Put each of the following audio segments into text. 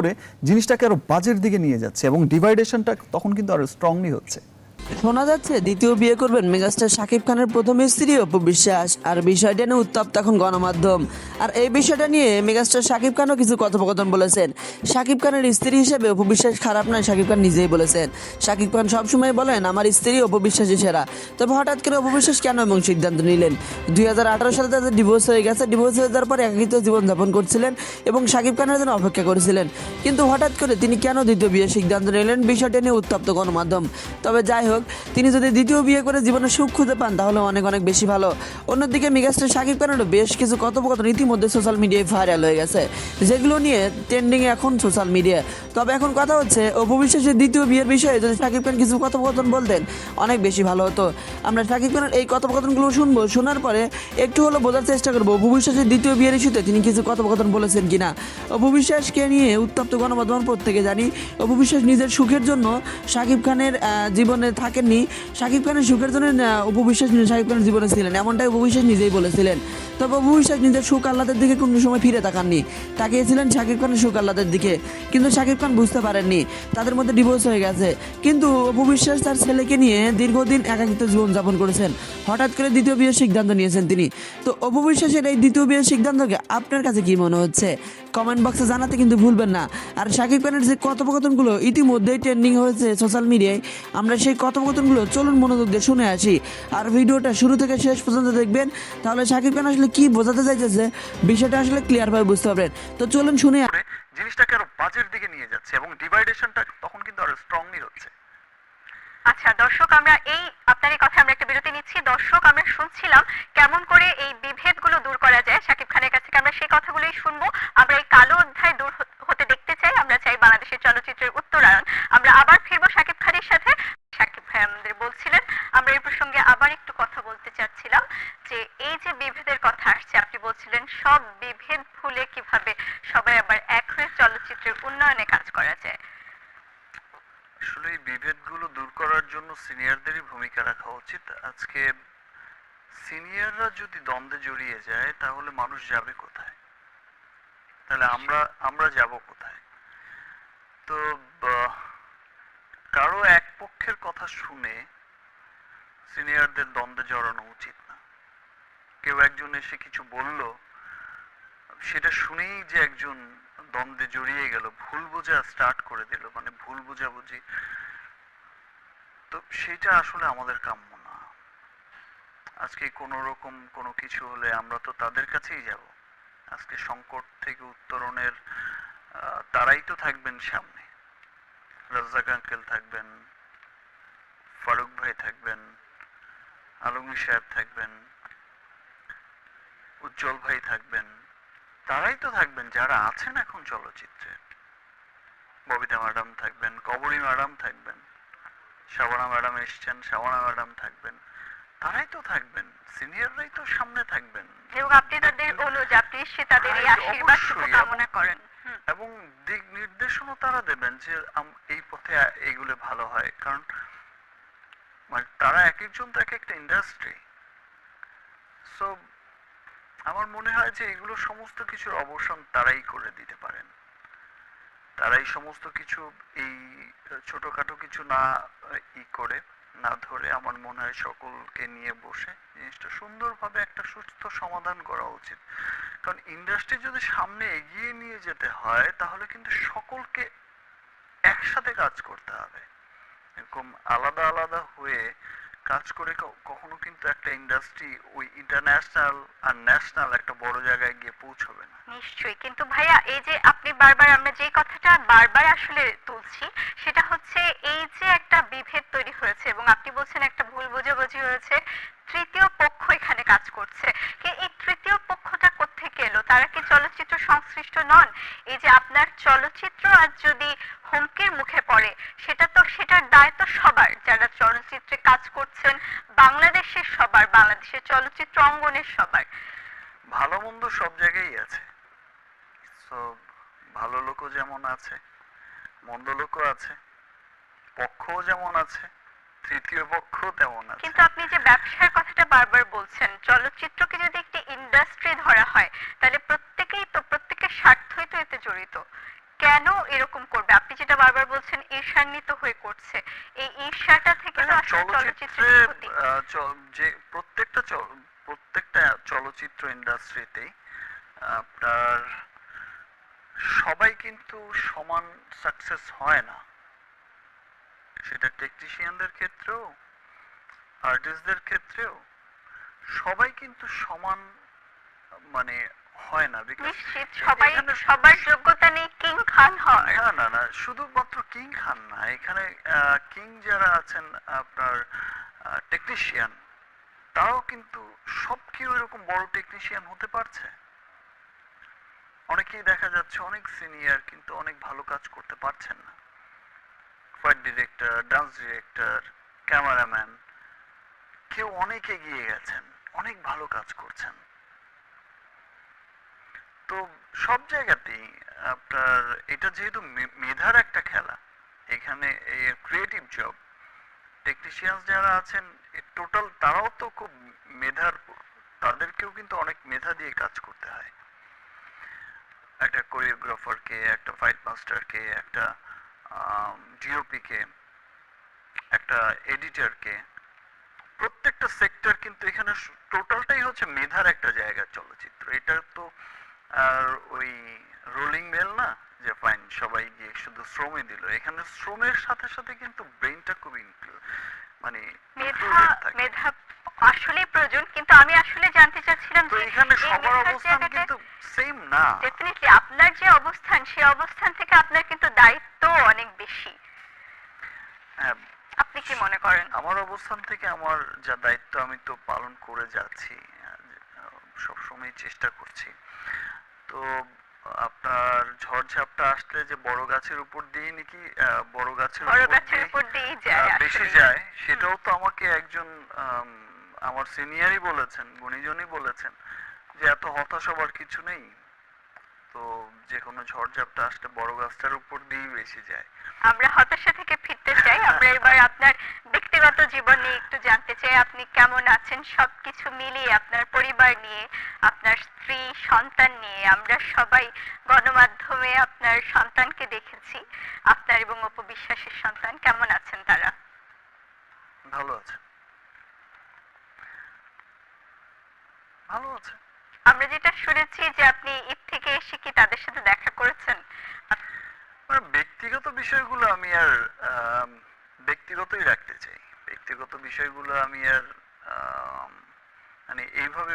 করে জিনিসটাকে আরো বাজের দিকে নিয়ে যাচ্ছে এবং ডিভাইডেশনটা তখন কিন্তু আরো স্ট্রংলি হচ্ছে। শোনা যাচ্ছে দ্বিতীয় বিয়ে করবেন মেগাস্টার শাকিব খানের প্রথম স্ত্রী অপু বিশ্বাস। আর বিষয়টা নিয়ে উত্তপ্ত এখন গণমাধ্যম। আর এই বিষয়টা নিয়ে মেগাস্টার শাকিব খানও কিছু কথোপকথন বলেছেন। শাকিব খানের স্ত্রী হিসেবে অপু বিশ্বাস খারাপ নয়, শাকিব খান নিজেই বলেছেন। শাকিব খান সবসময় বলেন আমার স্ত্রী অপু বিশ্বাসই সেরা। তবে হঠাৎ করে অপু বিশ্বাস কেন এমন সিদ্ধান্ত নিলেন? 2018 সালে তাদের ডিভোর্স হয়ে গেছে। ডিভোর্স হয়ে যাওয়ার পর একাকিত্ব জীবনযাপন করছিলেন এবং শাকিব খানের জন্য অপেক্ষা করেছিলেন। কিন্তু হঠাৎ করে তিনি কেন দ্বিতীয় বিয়ের সিদ্ধান্ত নিলেন, বিষয়টা নিয়ে উত্তপ্ত গণমাধ্যম। তবে যাই হোক, তিনি যদি দ্বিতীয় বিয়ে করে জীবনে সুখ খুঁজে পান তাহলে অনেক অনেক বেশি ভালো। অন্যদিকে মেগাস্টার শাকিব খানেরও বেশ কিছু কথোপকথন ইতিমধ্যে সোশ্যাল মিডিয়ায় ভাইরাল হয়ে গেছে, যেগুলো নিয়ে ট্রেন্ডিংয়ে এখন সোশ্যাল মিডিয়া। তবে এখন কথা হচ্ছে অপু বিশ্বাসের দ্বিতীয় বিয়ের বিষয়ে যদি শাকিব খান কিছু কথোপকথন বলতেন অনেক বেশি ভালো হতো। আমরা শাকিব খানের এই কথোপকথনগুলো শুনবো, শোনার পরে একটু হলো বোঝার চেষ্টা করবো অপু বিশ্বাসের দ্বিতীয় বিয়ের ইস্যুতে তিনি কিছু কথোপকথন বলেছেন কিনা। অপু বিশ্বাসকে নিয়ে উত্তপ্ত গণমাধ্যম প্রত্যেকে জানি অপু বিশ্বাস নিজের সুখের জন্য শাকিব খানের জীবনে থাকেননি। শাকিব খানের সুখের জন্য অপু বিশ্বাস শাকিব খানের জীবনে ছিলেন, এমনটাই অপু বিশ্বাস নিজেই বলেছিলেন। তবে অপু বিশ্বাস নিজের সুখ আহ্লাদের দিকে কোনো সময় ফিরে তাকাননি, তাকিয়েছিলেন শাকিব খানের সুখ আহ্লাদের দিকে। কিন্তু শাকিব খান বুঝতে পারেননি তাদের মধ্যে ডিভোর্স হয়ে গেছে। কিন্তু অপু বিশ্বাস তার ছেলেকে নিয়ে দীর্ঘদিন একাকিত্ব জীবনযাপন করেছেন। হঠাৎ করে দ্বিতীয় বিয়ের সিদ্ধান্ত নিয়েছেন তিনি। তো অপু বিশ্বাসের এই দ্বিতীয় বিয়ের সিদ্ধান্তকে আপনার কাছে কি মনে হচ্ছে কমেন্ট বক্সে জানাতে কিন্তু ভুলবেন না। আর শাকিব খানের যে কথোপকথনগুলো ইতিমধ্যেই ট্রেন্ডিং হয়েছে সোশ্যাল মিডিয়ায়, আমরা সেই কথোপকথনগুলো চলুন মনোযোগ দিয়ে শুনে আসি। আর ভিডিওটা শুরু থেকে শেষ পর্যন্ত দেখবেন, তাহলে শাকিব খান আসলে কি বোঝাতে চাইতেছে বিষয়টা আসলে ক্লিয়ারভাবে বুঝতে পারবেন। তো চলুন শুনে জিনিসটাকে আরো বাজের দিকে নিয়ে যাচ্ছে এবং ডিভাইডেশনটা তখন কিন্তু আরো স্ট্রংলি হচ্ছে। আচ্ছা দর্শক, আমরা আপনার এই কথা আমরা একটা বিরতি নিচ্ছি। দর্শক, আমরা শুনছিলাম কেমন করে এই বিভেদগুলো দূর করা যায় শাকিব খানের কাছ থেকে, আমরা সেই কথাগুলোই শুনবো। আমরা এই কালো অধ্যায় দূর হতে দেখতে চাই, আমরা চাই বাংলাদেশের চলচ্চিত্রের উত্তরায়ণ। আমরা আবার ফিরবো শাকিব খানের সাথে। শাকিব ভাই আমাদের বলছিলেন, আমরা এই প্রসঙ্গে আবার একটু কথা বলতে চাচ্ছিলাম যে এই যে বিভেদের কথা আসছে, আপনি বলছিলেন সব বিভেদ ভুলে কিভাবে সবাই আবার এক হয়ে চলচ্চিত্রের উন্নয়নে কাজ করা যায়। আসলে এই বিভেদগুলো দূর করার জন্য সিনিয়রদেরই ভূমিকা রাখা উচিত। আজকে সিনিয়ররা যদি দ্বন্দ্বে জড়িয়ে যায় তাহলে মানুষ যাবে কোথায়? তাহলে আমরা যাব কোথায়? তো কারো এক পক্ষের কথা শুনে সিনিয়রদের দ্বন্দ্বে জড়ানো উচিত না। কেউ একজন এসে কিছু বলল, সেটা শুনেই যে একজন দ্বন্দ্বে জড়িয়ে গেল, ভুল বোঝা স্টার্ট করে দিল, মানে ভুল বোঝাবুঝি, তো সেটা আসলে আমাদের কাম্য না। আজকে কোনো রকম কোনো কিছু হলে আমরা তো তাদের কাছেই যাব। আজকে সংকট থেকে উত্তরণের তারাই তো থাকবেন সামনে। রাজ্জাক আঙ্কেল থাকবেন, ফারুক ভাই থাকবেন, আলমগীর সাহেব থাকবেন, উজ্জ্বল ভাই থাকবেন, তারাই তো থাকবেন যারা আছেন এখন চলচ্চিত্রে। ববিতা ম্যাডাম থাকবেন, কবরী ম্যাডাম থাকবেন, শাবানা ম্যাডাম এসছেন, শাবানা ম্যাডাম থাকবেন, তারাই তো থাকবেন, সিনিয়ররাই তো সামনে থাকবেন। এবং আপনি তাদের অনুযায়ী তাদের এই আশীর্বাদ কামনা করেন এবং দিক নির্দেশনও তারা দেবেন যে এই পথে এগুলো ভালো হয়। কারণ মানে তারা এক একজন তো এক একটা ইন্ডাস্ট্রি। সো আমার মনে হয় যে এগুলো সমস্ত কিছুর অবসান তারাই করে দিতে পারেন। তারাই সমস্ত কিছু এই ছোটখাটো কিছু না করে না ধরে আমার মনে হয় সকলকে নিয়ে বসে জিনিসটা সুন্দরভাবে একটা সুস্থ সমাধান করা উচিত। কারণ ইন্ডাস্ট্রি যদি সামনে এগিয়ে নিয়ে যেতে হয় তাহলে কিন্তু সকলকে একসাথে কাজ করতে হবে। এরকম আলাদা আলাদা হয়ে কাজ করে কখনো কিন্তু একটা ইন্ডাস্ট্রি ওই ইন্টারন্যাশনাল আর ন্যাশনাল একটা বড় জায়গায় গিয়ে পৌঁছবে না। নিশ্চয়ই। কিন্তু ভাইয়া, এই যে আপনি বারবার, আমরা যে কথাটা বারবার আসলে তুলছি সেটা হচ্ছে এই যে একটা বিভেদ তৈরি হয়েছে এবং আপনি বলছেন একটা ভুল বোঝাবুঝি হয়েছে, তৃতীয় পক্ষ এখানে কাজ করছে। এই তৃতীয় পক্ষটা কোত্থেকে এলো? তারা কি চলচ্চিত্র সংশ্লিষ্ট নন? এই যে আপনার চলচ্চিত্র আজ যদি হুমকির মুখে পড়ে, সেটার দায় তো সবার যারা চলচ্চিত্রে কাজ করছেন, বাংলাদেশের সবার, বাংলাদেশের চলচ্চিত্র অঙ্গনের সবার। ভালো মন্দ সব জায়গায় আছে। তো ভালো লোকও যেমন আছে, মন্দ লোকও আছে, পক্ষও যেমন আছে, তৃতীয় পক্ষও তেমন আছে। কিন্তু আপনি যে ব্যবসার কথাটা বারবার বলছেন, চলচ্চিত্রকে যদি একটি ইন্ডাস্ট্রি ধরা হয় তাহলে প্রত্যেকের স্বার্থই তো এতে জড়িত। কেন এরকম করবে? আপনি যেটা বারবার বলছেন ঈর্ষান্বিত হয়ে করছে, এই ঈর্ষাটা থেকে তো আসলে চলচ্চিত্রে চলচ্চিত্রের ক্ষতি। যে প্রত্যেকটা চলচ্চিত্র ইন্ডাস্ট্রিতেই আপনার সবাই কিন্তু সমান সাকসেস হয় না, সেটা টেকনিশিয়ানদের ক্ষেত্রেও আর্টিস্টদের ক্ষেত্রেও সবাই কিন্তু সমান মানে হয় না, because নিশ্চিত সবাই এখানে সবার যোগ্যতা নেই কিং খান হওয়ার। না না না, শুধুমাত্র কিং খান না, এখানে কিং যারা আছেন আপনার টেকনিশিয়ান, তারাও কিন্তু সব কেউ এরকম বড় টেকনিশিয়ান হতে পারছে। অনেকেই দেখা যাচ্ছে অনেক সিনিয়র কিন্তু অনেক ভালো কাজ করতে পারছেন না। Fight director, dance director, cameraman, কেউ অনেক এগিয়ে গেছেন, অনেক ভালো কাজ করছেন। তো সব জায়গাতেই আপনার এটা যেহেতু মেধার একটা খেলা, এখানে ক্রিয়েটিভ জব, টেকনিশিয়ান যারা আছেন টোটাল তারাও তো খুব মেধার, তাদেরকেও কিন্তু অনেক মেধা দিয়ে কাজ করতে হয়। একটা কোরিওগ্রাফারকে, একটা ফাইট মাস্টারকে, একটা ডিওপিকে, একটা এডিটরকে, প্রত্যেকটা সেক্টর কিন্তু এখানে টোটালটাই হচ্ছে মেধার একটা জায়গা। চলচ্চিত্র এটা তো আর ওই রোলিং মেল না যে ফাইন সবাই গিয়ে শুধু শ্রমই দিল, এখানে শ্রমের সাথে সাথে কিন্তু ব্রেইনটা খুব মানে মেধা included থাকে। মেধা আসলে প্রয়োজন, কিন্তু আমি আসলে জানতে চাচ্ছিলাম তো যে এখানে এই সবার মেধার অবস্থান জায়গাটা কিন্তু সেম না। ডেফিনেটলি আপনার যে অবস্থান, সেই অবস্থান থেকে আপনার কিন্তু দায়িত্ব অনেক বেশি। হ্যাঁ, আপনি কি মনে করেন? আমার অবস্থান থেকে আমার যা দায়িত্ব আমি তো পালন করে যাচ্ছি, সবসময় চেষ্টা করছি। তো আপনার ঝড়ঝাপটা আসলে যে বড় গাছের উপর দিয়ে নাকি বড় গাছের বড় উপর গাছের দিয়ে উপর দিয়েই যায় বেশি আসলে। যায়, সেটাও তো আমাকে একজন আমার সিনিয়রই বলেছেন, গুণীজনই বলেছেন যে এত হতাশ হবার কিছু নেই, তো যে কোনো ঝড়ঝাপটা আসলে বড় গাছটার উপর দিয়েই বেশি যায়। আমরা হতাশা থেকে ফিরতে চাই। আমরা এবার আপনার ব্যক্তিগত জীবন নিয়ে একটু জানতে চাই। আপনি কেমন আছেন? সবকিছু মিলিয়ে আপনার পরিবার নিয়ে, আপনার স্ত্রী, সন্তান নিয়ে, আমরা সবাই গণমাধ্যমে আপনার সন্তানকে দেখেছি, আপনার এবং অপু বিশ্বাসের সন্তান। কেমন আছেন তারা? ভালো আছে, ভালো আছে। আমরা যেটা শুনেছি যে আপনি ঈদ থেকে এসে কি তাদের সাথে দেখা করেছেন? মানে ব্যক্তিগত বিষয়গুলো আমি আর ব্যক্তিগতই রাখতে চাই। ব্যক্তিগত বিষয়গুলো আমি আর আম, মানে এইভাবে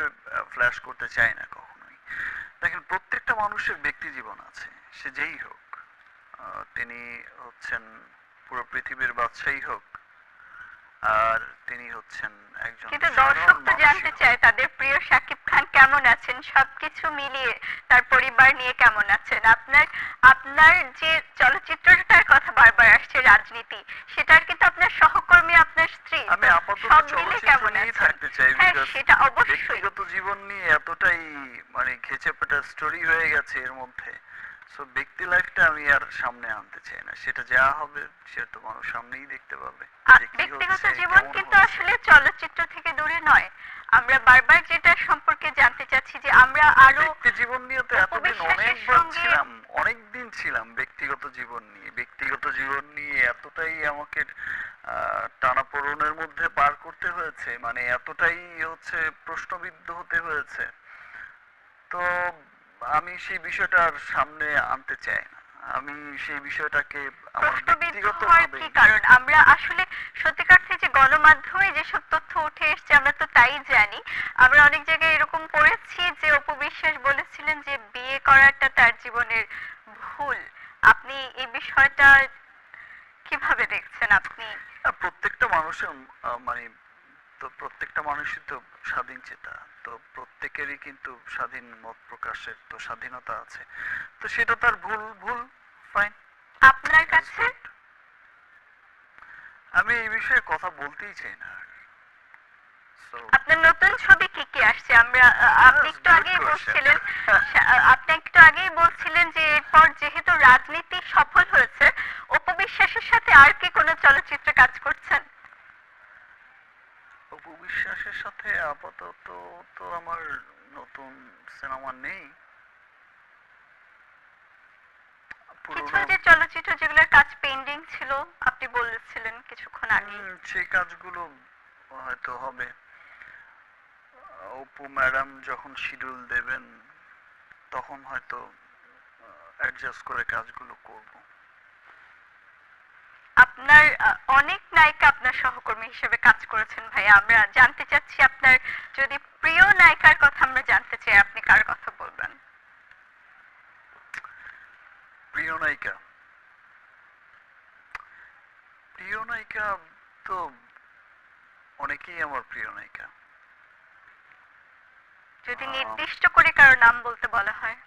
ফ্ল্যাশ করতে চাই না কখনোই। দেখেন, প্রত্যেকটা মানুষের ব্যক্তি জীবন আছে, সে যেই হোক, তিনি হচ্ছেন পুরো পৃথিবীর বাদশাহী হোক, আর তিনি হচ্ছেন একজন কিন্তু দর্শক সাধারণ তো মানুষই জানতে হোক। চায় তাদের প্রিয় শাকিব খান কেমন আছেন, সবকিছু মিলিয়ে তার পরিবার নিয়ে কেমন আছেন। আপনার আপনার যে চলচ্চিত্রটার কথা বারবার আসছে রাজনীতি, সেটার কিন্তু আপনার সহকর্মী, আপনার স্ত্রী, আমি তো আপাতত সব মিলে চলচ্চিত্র কেমন নিয়েই আছেন? থাকতে চাই, হ্যাঁ, because সেটা অবশ্যই। ব্যক্তিগত জীবন নিয়ে এতটাই মানে ঘেঁচে পেটা স্টোরি হয়ে গেছে এর মধ্যে, সো ব্যক্তি লাইফটা আমি আর সামনে আনতে চাই না। সেটা যা হবে সেটা তো মানুষ সামনেই দেখতে পাবে যে কি ব্যক্তিগত হচ্ছে, জীবন কেমন কিন্তু হচ্ছে। আসলে চলচ্চিত্র থেকে দূরে নয়। আমরা বারবার যেটা সম্পর্কে জানতে চাচ্ছি যে আমরা আরো ব্যক্তি জীবন নিয়ে তো এতদিন উপবিশ্বাসের অনেকবার সঙ্গে ছিলাম, অনেকদিন ছিলাম ব্যক্তিগত জীবন নিয়ে। ব্যক্তিগত জীবন নিয়ে এতটাই আমাকে টানাপোড়েনের মধ্যে পার করতে হয়েছে, মানে এতটাই হচ্ছে প্রশ্নবিদ্ধ হতে হয়েছে, তো আমি সেই বিষয়টা আর সামনে আনতে চাই না। আমি সেই বিষয়টাকে আমার প্রশ্নবিদ্ধ ব্যক্তিগত হওয়ার ভাবে কি কারণ? আমরা আসলে সত্যিকার থেকে যে গণমাধ্যমে যেসব তথ্য উঠে এসছে আমরা তো তাই জানি। আমরা অনেক জায়গায় এরকম পড়েছি যে অপু বিশ্বাস বলেছিলেন যে বিয়ে করাটা তার জীবনের ভুল। আপনি এই বিষয়টা কিভাবে দেখছেন? আপনি প্রত্যেকটা মানুষের মানে তো প্রত্যেকটা মানুষই তো স্বাধীন চেতা, তো প্রত্যেকেরই কিন্তু স্বাধীন মত প্রকাশের তো স্বাধীনতা আছে, তো সেটা তার ভুল, ভুল, ফাইন। আপনার কাছে আমি এই বিষয়ে কথা বলতেই চাই না। So, আপনার নতুন ছবি কি কি আসছে? আমরা আপনি That's একটু good আগেই question. বলছিলেন আপনি একটু আগেই বলছিলেন যে এরপর যেহেতু রাজনীতি সফল হয়েছে, অপু বিশ্বাসের সাথে আর কি কোনো চলচ্চিত্রে কাজ করছেন? অপু বিশ্বাসের সাথে আপাতত তো আমার নতুন সিনেমা নেই। কিছু যে চলচ্চিত্র যেগুলোর কাজ পেন্ডিং ছিল আপনি বলেছিলেন কিছুক্ষণ আগে, সেই কাজগুলো হয়তো হবে। অপু ম্যাডাম যখন শিডিউল দেবেন তখন হয়তো অ্যাডজাস্ট করে কাজগুলো করব। আপনার অনেক নায়িকা আপনার সহকর্মী হিসেবে কাজ করেছেন ভাই, আমরা জানতে চাচ্ছি আপনার যদি প্রিয় নায়িকার কথা আমরা জানতে চাই, আপনি কার কথা বলবেন? প্রিয় নায়িকা, প্রিয় নায়িকা তো অনেকেই আমার প্রিয় নায়িকা। যদি নির্দিষ্ট করে কারো নাম বলতে বলা হয়?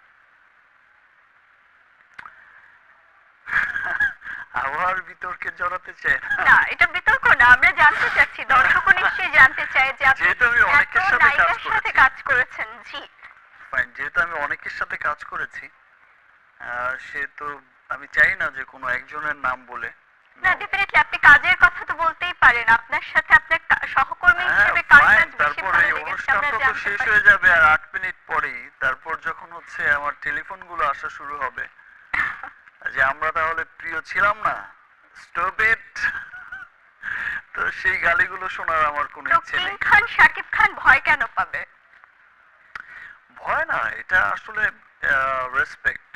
আবার বিতর্কে জড়াতে চাই না, এটা বিতর্ক না, আমরা জানতে চাচ্ছি, দর্শকও নিশ্চয়ই জানতে চায় যে আপনি যেহেতু আমি অনেকের এত সাথে নায়িকার কাজ সাথে করেছি। কাজ করেছেন। জি ফাইন, যেহেতু আমি অনেকের সাথে কাজ করেছি সেহেতু আমি চাই না যে কোনো একজনের নাম বলে। না, ডেফিনেটলি আপনি কাজের কথা তো বলতেই পারেন, আপনার সাথে আপনার সহকর্মী হিসেবে কার ফাইন, কাজ বেশি তারপর ভালো এই লেগেছে আমরা অনুষ্ঠানটা তো জানতে শেষ পারি। হয়ে যাবে আর 8 মিনিট পরেই, তারপর যখন হচ্ছে আমার টেলিফোন গুলো আসা শুরু হবে যে আমরা তাহলে প্রিয় ছিলাম না, স্টপ ইট, তো সেই গালিগুলো শোনার আমার কোনো তো ইচ্ছে কিং নেই। খান শাকিব খান ভয় কেন পাবে? ভয় না, এটা আসলে রেসপেক্ট।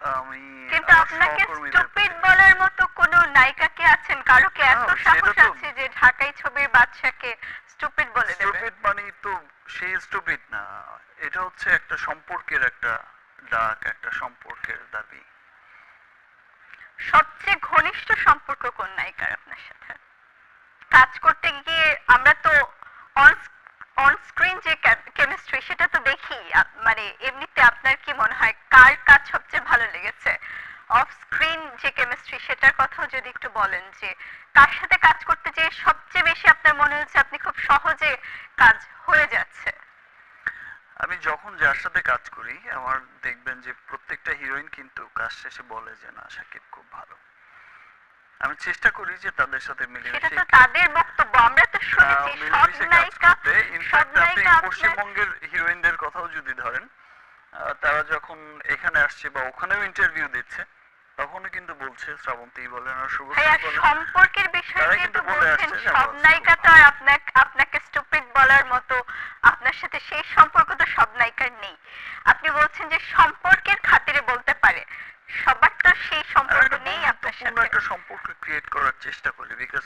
আমি কিন্তু আমার আপনাকে সহকর্মীদের স্টুপিড প্রতি। বলার মতো কোনো নায়িকা কি আছেন? কারো কি এত সেটা সাহস তো- আছে যে ঢাকাই ছবির বাদশাকে স্টুপিড বলে দেবে? স্টুপিড মানে তো সেই স্টুপিড না, এটা হচ্ছে একটা সম্পর্কের একটা ডাক, একটা সম্পর্কের দাবি। সবচেয়ে ঘনিষ্ঠ সম্পর্ক কোন নায়িকার আপনার সাথে? কাজ করতে গিয়ে আমরা তো অন স্ক্রিন যে কেমিস্ট্রি সেটা তো দেখি, মানে এমনিতে আপনার কি মনে হয় কার কাজ সবচেয়ে ভালো লেগেছে? অফ স্ক্রিন যে কেমিস্ট্রি সেটার কথাও যদি একটু বলেন, যে কার সাথে কাজ করতে যে সবচেয়ে বেশি আপনার মনে হচ্ছে আপনি খুব সহজে কাজ হয়ে যাচ্ছে? আমি যখন যার সাথে কাজ করি আমার দেখবেন যে প্রত্যেকটা হিরোইন কিন্তু কাজ শেষে বলে যে না শাকিব খুব ভালো। আমি চেষ্টা করি যে তাদের সাথে সেটা মিলেমিশে তো তাদের বক্তব্য, আমরা তো শুনেছি সব মিলেমিশে কাজ নায়িকা করতে। সব ইনফ্যাক্ট আপনি নায়িকা আপনার পশ্চিমবঙ্গের হিরোইনদের কথাও যদি ধরেন, তারা যখন এখানে আসছে বা ওখানেও ইন্টারভিউ দিচ্ছে তখনও কিন্তু বলছে, শ্রাবন্তী বলেন আর শুভশ্রী ভাইয়া বলেন, সম্পর্কের বিষয়ে তারা যেহেতু কিন্তু বলে বলছেন আসছে যে সব আমার নায়িকা খুব তো আর আপনাকে স্টুপিড বলার মতো আপনার সাথে সেই সম্পর্ক তো সব নায়িকার নেই। আপনি বলছেন যে সম্পর্কের খাতিরে বলতে পারে, সবার তো সেই আমি সম্পর্ক একটা নেই আপনার বন্ধুত্বপূর্ণ সাথে। একটা সম্পর্ক ক্রিয়েট করার চেষ্টা করি, বিকজ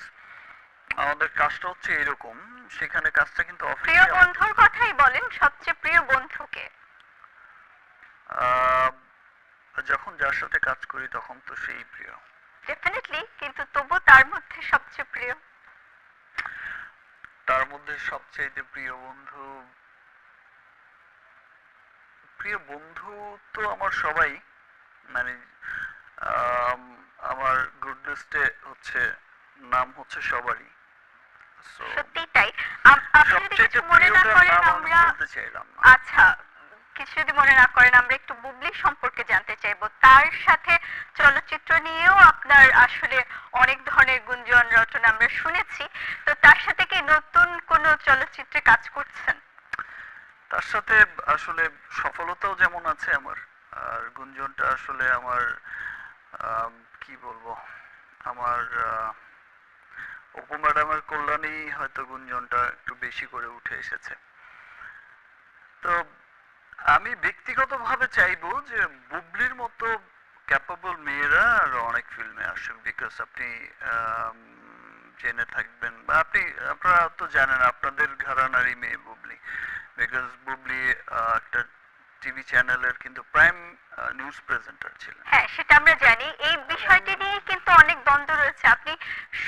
আমাদের কাজটা হচ্ছে এরকম, সেখানে কাজটা কিন্তু প্রিয় অফিসিয়াল। বন্ধুর কথাই বলেন, সবচেয়ে প্রিয় বন্ধুকে? যখন যার সাথে কাজ করি তখন তো সেই প্রিয়। ডেফিনেটলি, কিন্তু তবু তার মধ্যে সবচেয়ে প্রিয়? তার মধ্যে সবচেয়ে প্রিয় বন্ধু, প্রিয় বন্ধু তো আমার সবাই, মানে আম, আমার গুড লিস্টে হচ্ছে নাম হচ্ছে সবারই। So, সত্যি তাই। আপনি যদি সবচেয়ে কিছু মনে না প্রিয়টার করেন নাম আমি আমরা, বলতে চাইলাম না। আচ্ছা কিছু যদি মনে না করেন আমরা একটু বুবলির সম্পর্কে জানতে চাইবো। তার সাথে চলচ্চিত্র নিয়েও আপনার আসলে অনেক ধরনের গুঞ্জন রটনা আমরা শুনেছি, তো তার সাথে কি নতুন কোন চলচ্চিত্রে কাজ করছেন? তার সাথে আসলে সফলতাও যেমন আছে আমার, আর গুঞ্জনটা আসলে আমার কি বলবো, আমার অপু ম্যাডামের কল্যাণেই হয়তো গুঞ্জনটা একটু বেশি করে উঠে এসেছে। তো আমি ব্যক্তিগতভাবে চাইবো যে বুবলির মতো ক্যাপাবল মেয়েরা আর অনেক ফিল্মে আসুক, বিকজ আপনি জেনে থাকবেন বা আপনারা তো জানেন আপনাদের ঘরানারই মেয়ে বুবলি, বিকজ বুবলি একটা টিভি চ্যানেলের কিন্তু প্রাইম নিউজ প্রেজেন্টার ছিলেন। হ্যাঁ, সেটা আমরা জানি। এই বিষয়টি নিয়ে কিন্তু অনেক দ্বন্দ্ব রয়েছে। আপনি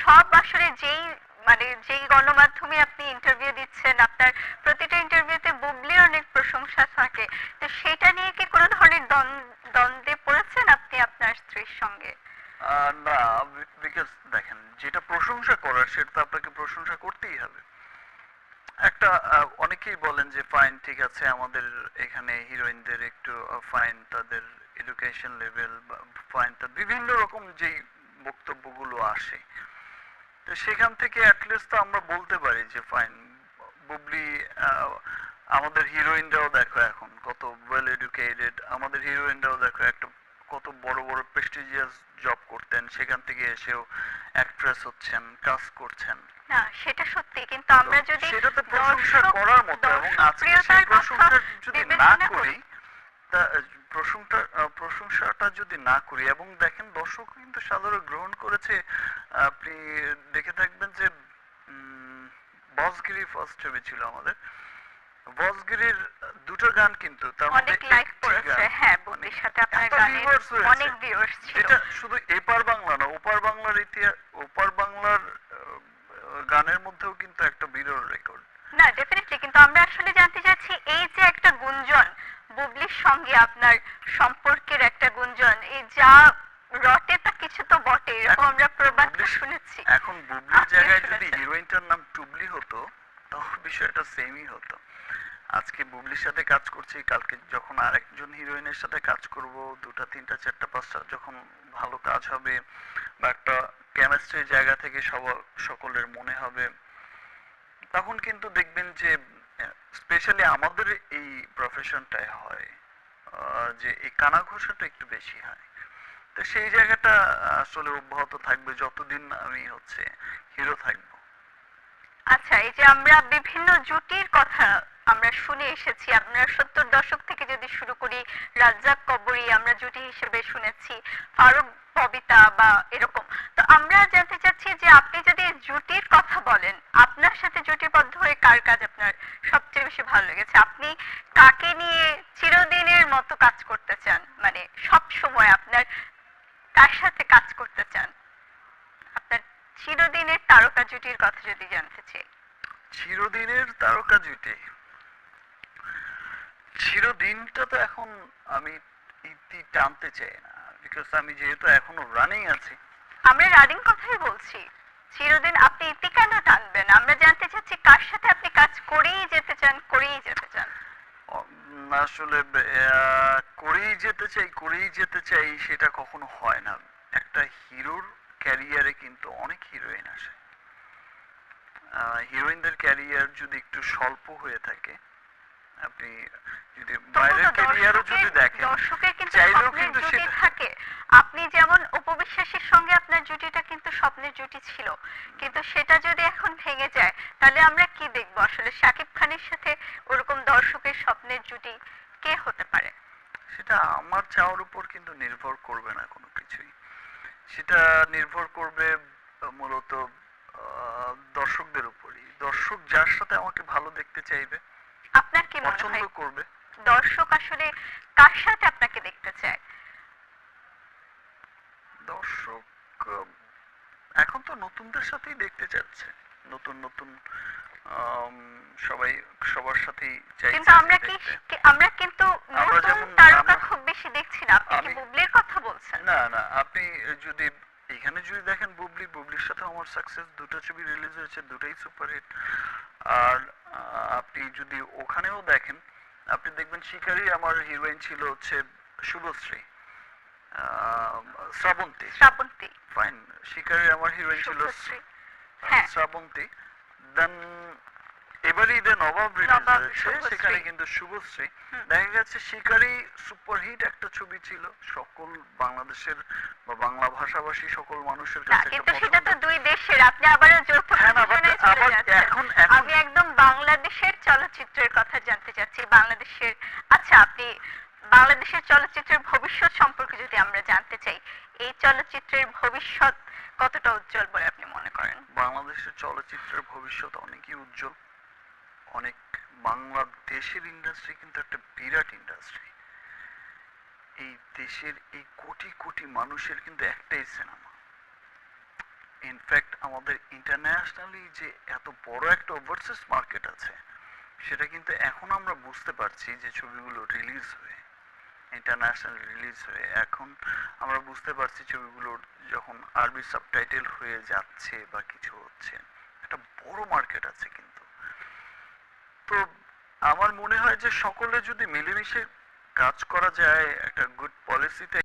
সব আসলে যেই গণমাধ্যমে আপনি ইন্টারভিউ দিচ্ছেন, আপনার প্রতিটা ইন্টারভিউতে বুবলির অনেক প্রশংসা থাকে, তো সেটা নিয়ে কি কোনো ধরনের দ্বন্দ্বে পড়েছেন আপনি আপনার স্ত্রীর সঙ্গে? না, বিকজ দেখেন যেটা প্রশংসা করার সেটা তো আপনাকে প্রশংসা করতেই হবে। একটা অনেকেই বলেন যে ফাইন ঠিক আছে আমাদের এখানে হিরোইনদের একটু ফাইন তাদের এডুকেশন লেভেল বা ফাইন তার বিভিন্ন রকম যেই বক্তব্যগুলো আসে, তো সেখান থেকে অ্যাটলিস্ট তো আমরা বলতে পারি যে ফাইন বুবলি, আমাদের হিরোইনরাও দেখো এখন কত ওয়েল এডুকেটেড, আমাদের হিরোইনরাও দেখো একটা কত বড় বড় প্রেস্টিজিয়াস জব করতেন, সেখান থেকে এসেও অ্যাক্ট্রেস হচ্ছেন, কাজ করছেন। না সেটা সত্যি, কিন্তু আমরা যদি সেটা তো প্রশংসা করার মতো, এবং আজকে সেই দর্শকপ্রিয়তার কথা প্রশংসা যদি না বিবেচনা করি, তা প্রশংসাটা যদি না করি, এবং দেখেন দর্শক কিন্তু সাধারণ গ্রহণ করেছে। আপনি দেখে থাকবেন যে বসগিরি ফার্স্ট ছবি ছিল আমাদের, বসগিরির দুটো গান কিন্তু তার মধ্যে অনেক লাইক একটি করেছে। গান হ্যাঁ, বুবলির সাথে আপনার এত গানে viewers হয়েছে, অনেক ভিউয়ার্স ছিল। যেটা শুধু এপার বাংলা না, ওপার বাংলার ইতিহাস, ওপার বাংলার গানের মধ্যেও কিন্তু একটা বিরল রেকর্ড। না ডেফিনেটলি, কিন্তু আমরা আসলে জানতে চাচ্ছি এই যে একটা গুঞ্জন বুবলির সঙ্গে আপনার সম্পর্কের একটা গুঞ্জন, এই যা রটে তা কিছু তো বটে, এরকম আমরা প্রবাদটা শুনেছি। এখন বুবলির আপনিও জায়গায় যদি শুনেছেন। হিরোইনটার নাম টুবলি হতো তাহলে বিষয়টা সেমই হতো। আজকে বুবলির সাথে কাজ করছি, কালকে যখন আরেকজন হিরোইনের সাথে কাজ করব, দুটা তিনটা চারটা পাঁচটা যখন ভালো কাজ হবে বা একটা কেমিস্ট্রির জায়গা থেকে সকলের মনে হবে, তখন কিন্তু দেখবেন যে স্পেশালি আমাদের এই প্রফেশনটায় হয় যে এই কানাঘুষাটা একটু বেশি হয়। তো সেই জায়গাটা আসলে অব্যাহত থাকবে যতদিন আমি হিরো থাকবো। আচ্ছা, এই যে আমরা বিভিন্ন জুটির কথা আমরা শুনে এসেছি, আমরা 70 দশক থেকে যদি শুরু করি, রাজ্জাক কবরী আমরা জুটি হিসেবে শুনেছি, ফারুক ববিতা বা এরকম। তো আমরা জানতে চাচ্ছি যে আপনি যদি জুটির কথা বলেন, আপনার সাথে জুটিবদ্ধ হয়ে কার কাজ আপনার সবচেয়ে বেশি ভালো লেগেছে? আপনি কাকে নিয়ে চিরদিনের মতো কাজ করতে চান, মানে সব সময় আপনার কার সাথে কাজ করতে চান? আপনার চিরদিনের তারকা জুটির কথা যদি জানতে চাই। চিরদিনের তারকা জুটি, চিরদিনটা তো এখন আমি ইতি টানতে চাই না, বিকজ আমি যেহেতু এখনো রানিং আছি। আমরা রানিং কথাই বলছি, চিরদিন আপনি ইতি কেন টানবেন? আমরা জানতে চাচ্ছি কার সাথে আপনি কাজ করেই যেতে চান, করেই যেতে চান। আসলে করেই যেতে চাই সেটা কখনো হয় না। একটা হিরোর ক্যারিয়ারে কিন্তু অনেক হিরোইন আসে। হিরোইনদের ক্যারিয়ার যদি একটু স্বল্প হয়ে থাকে, আপনি যদি বাইরের ক্যারিয়ারও যদি দেখেন, দর্শকের কিন্তু চাইলেও স্বপ্নের কিন্তু জুটি সেটা থাকে। আপনি যেমন উপবিশ্বাসের সঙ্গে আপনার জুটিটা কিন্তু স্বপ্নের জুটি ছিল, কিন্তু সেটা যদি এখন ভেঙে যায় তাহলে আমরা কি দেখবো? আসলে শাকিব খানের সাথে ওরকম দর্শকের স্বপ্নের জুটি কে হতে পারে? সেটা আমার চাওয়ার উপর কিন্তু নির্ভর করবে না কোনো কিছুই। সেটা নির্ভর করবে মূলত দর্শকদের উপরই। দর্শক যার সাথে আমাকে ভালো দেখতে চাইবে, আপনার কি মনে পছন্দ হয় করবে। দর্শক আসলে কার সাথে আপনাকে দেখতে চায়? দর্শক এখন তো নতুনদের সাথেই দেখতে চাচ্ছে, নতুন নতুন সবাই সবার সাথেই চাইছে কিন্তু আমরা যে কি দেখতে। আমরা কিন্তু আমরা নতুন যেমন তারকা আমরা খুব বেশি দেখছি না। আপনি কি আমি বুবলির কথা বলছেন? না না, আপনি যদি এখানে যদি দেখেন বুবলির সাথে আমার সাকসেস, দুটো ছবি রিলিজ হয়েছে, দুটোই সুপারহিট। আর আপনি যদি ওখানেও দেখেন, আপনি দেখবেন শিকারি আমার হিরোইন ছিল শুভশ্রী, শ্রাবন্তী। শ্রাবন্তী, ফাইন, শিকারি আমার হিরোইন ছিল শুভশ্রী। হ্যাঁ, শ্রাবন্তী। দেন এবারে ঈদে নবাব রিলিজ নবাব, হয়েছে, শুভশ্রী। সেখানে কিন্তু শুভশ্রী। হুম। দেখা গেছে শিকারি সুপারহিট একটা ছবি ছিল, সকল বাংলাদেশের বা বাংলা ভাষাভাষী সকল মানুষের না কাছে একটা কিন্তু সেটা তো পছন্দের। দুই দেশের, আপনি আবারও যৌথ হ্যাঁ না, but প্রযোজনায় চলে আবার যাচ্ছেন। এখন আমি একদম বাংলাদেশের চলচ্চিত্রের কথা জানতে চাচ্ছি, বাংলাদেশের। আচ্ছা, আপনি বাংলাদেশের চলচ্চিত্রের ভবিষ্যৎ সম্পর্কে যদি আমরা জানতে চাই, এই চলচ্চিত্রের ভবিষ্যৎ কতটা উজ্জ্বল বলে আপনি মনে করেন? বাংলাদেশের চলচ্চিত্রের ভবিষ্যৎ অনেকই উজ্জ্বল। অনেক, বাংলাদেশের ইন্ডাস্ট্রি কিন্তু একটা বিরাট ইন্ডাস্ট্রি। এই দেশের এই কোটি কোটি মানুষের কিন্তু একটাই সিনেমা। ইনফ্যাক্ট আমাদের ইন্টারন্যাশনালি যে এত বড় একটা ওভারসিজ মার্কেট আছে, সেটা কিন্তু এখন আমরা বুঝতে পারছি যে ছবিগুলো রিলিজ হয়ে, ইন্টারন্যাশনাল রিলিজ হয়ে, এখন আমরা বুঝতে পারছি ছবিগুলোর যখন আরবি সাবটাইটেল হয়ে যাচ্ছে বা কিছু হচ্ছে, একটা বড় মার্কেট আছে কিন্তু। তো আমার মনে হয় যে সকলে যদি মিলেমিশে কাজ করা যায় একটা গুড পলিসিতে,